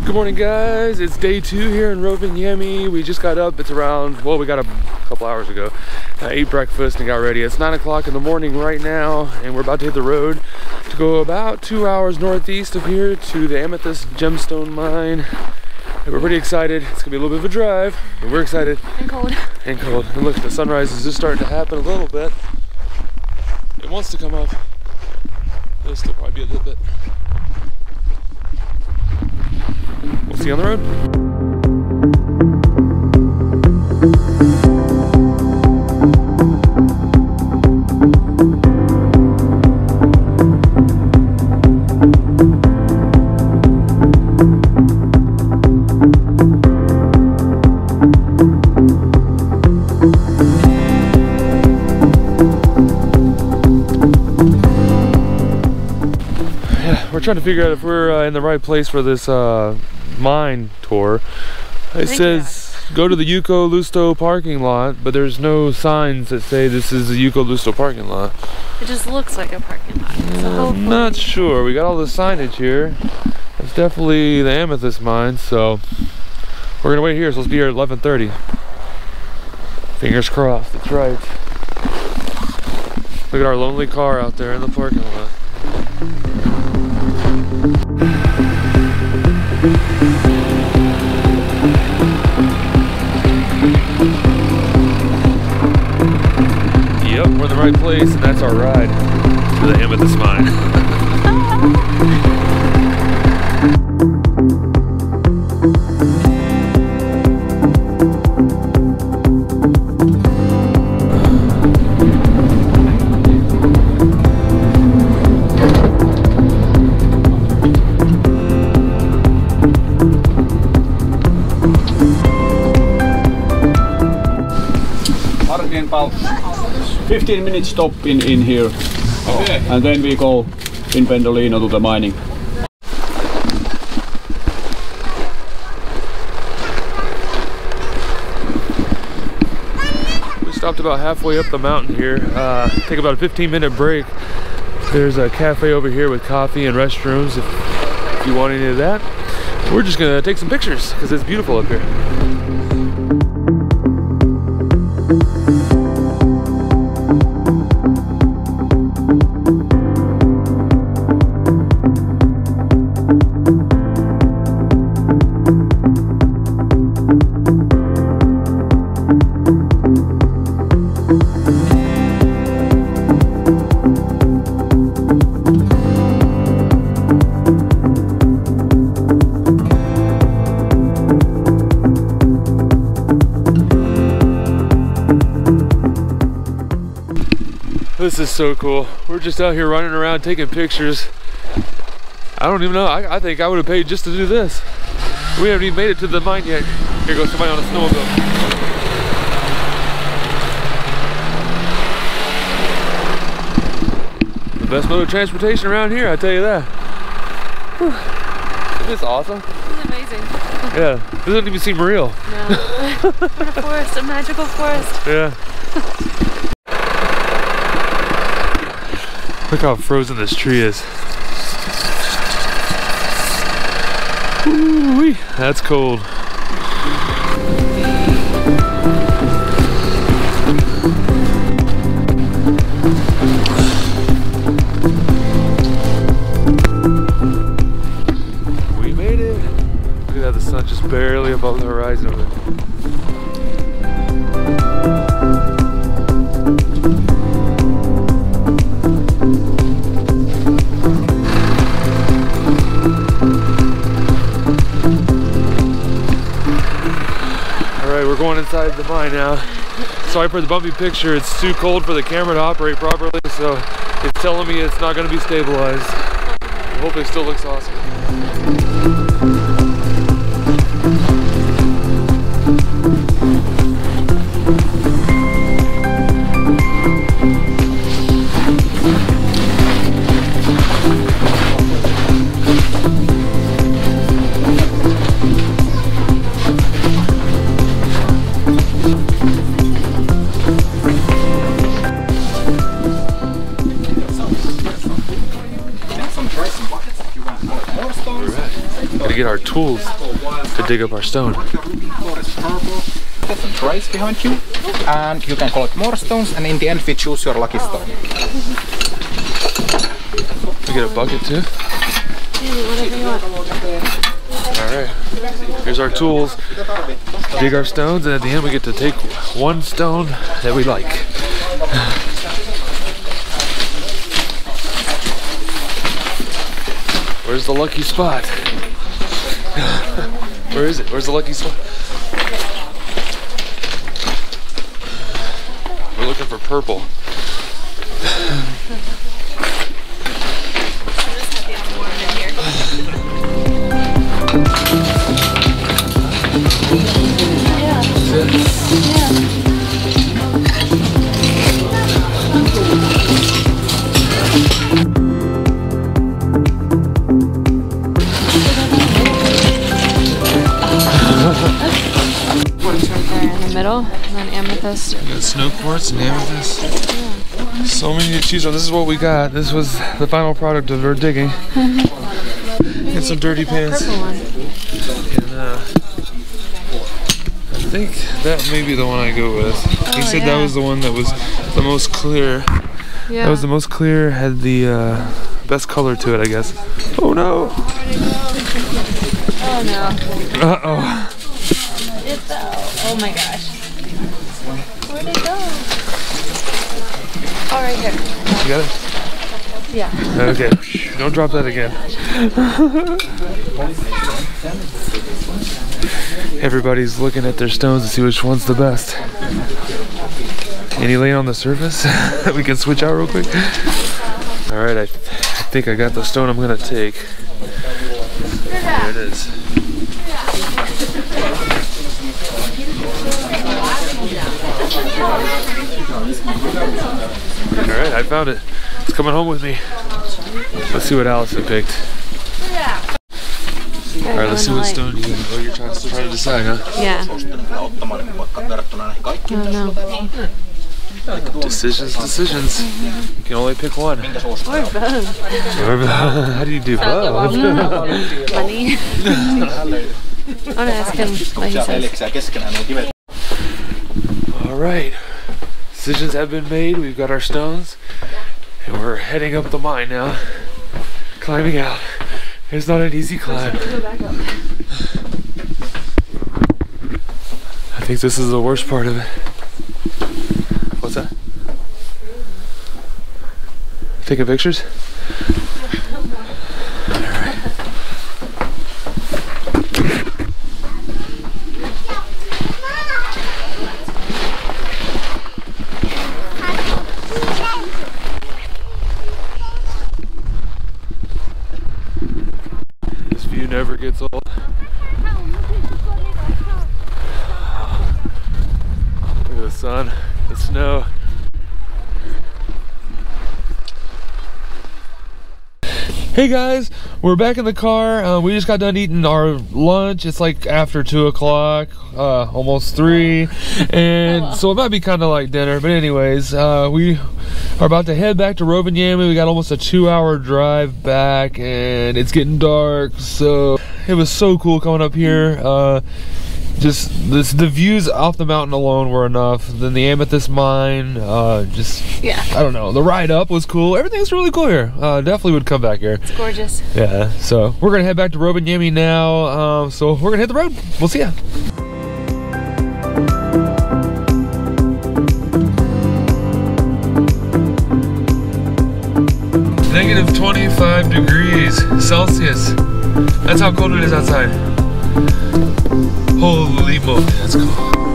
Good morning, guys. It's day 2 here in Rovaniemi. We just got up. It's around, well, we got up a couple hours ago. Ate breakfast and got ready. It's 9 o'clock in the morning right now, and we're about to hit the road to go about 2 hours northeast of here to the Amethyst gemstone mine. And we're pretty excited. It's gonna be a little bit of a drive, but we're excited. And cold. And cold. And look, the sunrise is just starting to happen a little bit. It wants to come up. It'll still probably be a little bit. We'll see you on the road. We're trying to figure out if we're in the right place for this mine tour. It says go to the Yuko Lusto parking lot, but there's no signs that say this is the Yuko Lusto parking lot. It just looks like a parking lot. So I'm not sure. We got all the signage here. It's definitely the Amethyst mine, so we're gonna wait here. So let's be here at 11:30. Fingers crossed. That's right. Look at our lonely car out there in the parking lot. Yep, we're in the right place, and that's our ride to the Amethyst mine. About 15 minutes stop in here, and then we go in Pendolino to the mining. We stopped about halfway up the mountain here. Take about a 15-minute break. There's a cafe over here with coffee and restrooms if you want any of that. We're just gonna take some pictures because it's beautiful up here. This is so cool. We're just out here running around taking pictures. I don't even know. I think I would have paid just to do this. We haven't even made it to the mine yet. Here goes somebody on a snowmobile. The best mode of transportation around here, I tell you that. Whew. Isn't this awesome? This is amazing. Yeah, this doesn't even seem real. No. What a forest, a magical forest. Yeah. Look how frozen this tree is. Ooh-wee, that's cold. We made it. Look at that, the sun just barely above the horizon over there. We're going inside the mine now. Sorry for the bumpy picture. It's too cold for the camera to operate properly, so it's telling me it's not going to be stabilized. Hopefully it still looks awesome. get our tools to dig up our stone. There's some trays behind you, and you can collect more stones, and in the end we choose your lucky stone. We get a bucket too? Alright, here's our tools. Dig our stones, and at the end we get to take one stone that we like. Where's the lucky spot? Where is it? Where's the lucky spot? We're looking for purple. Middle, and then amethyst. We got snow quartz and amethyst. Yeah. So many to choose from. This is what we got. This was the final product of our digging. And some dirty pants. And I think that may be the one I go with. He said that was the one that was the most clear. Yeah. That was the most clear, had the best color to it, I guess. Oh no! Oh no. Uh-oh. It fell. Oh my gosh. Where'd it go? Oh, right here. You got it? Yeah. Okay. Don't drop that again. Everybody's looking at their stones to see which one's the best. Any laying on the surface that we can switch out real quick? Alright, I think I got the stone I'm gonna take. There it is. Alright, I found it. It's coming home with me. Let's see what Allison picked. Alright, let's see what stone you're trying to decide, huh? Yeah. Oh no. Decisions. You can only pick one. Or both. How do you do both? Money. I'm gonna ask him what he says. Alright. Decisions have been made. We've got our stones. And we're heading up the mine now. Climbing out. It's not an easy climb. I think this is the worst part of it. What's that? Taking pictures? Alright. This view never gets old. Look at the sun, the snow. Hey guys, we're back in the car. We just got done eating our lunch. It's like after 2 o'clock, almost 3. And so it might be kind of like dinner. But anyways, we are about to head back to Rovaniemi. We got almost a 2-hour drive back and it's getting dark. So it was so cool coming up here. Just the views off the mountain alone were enough. Then the amethyst mine, I don't know, the ride up was cool. Everything's really cool here. Definitely would come back here. It's gorgeous. Yeah, so we're gonna head back to Rovaniemi now. So we're gonna hit the road. We'll see ya. Negative 25 degrees Celsius. That's how cold it is outside. Holy moly, that's cool.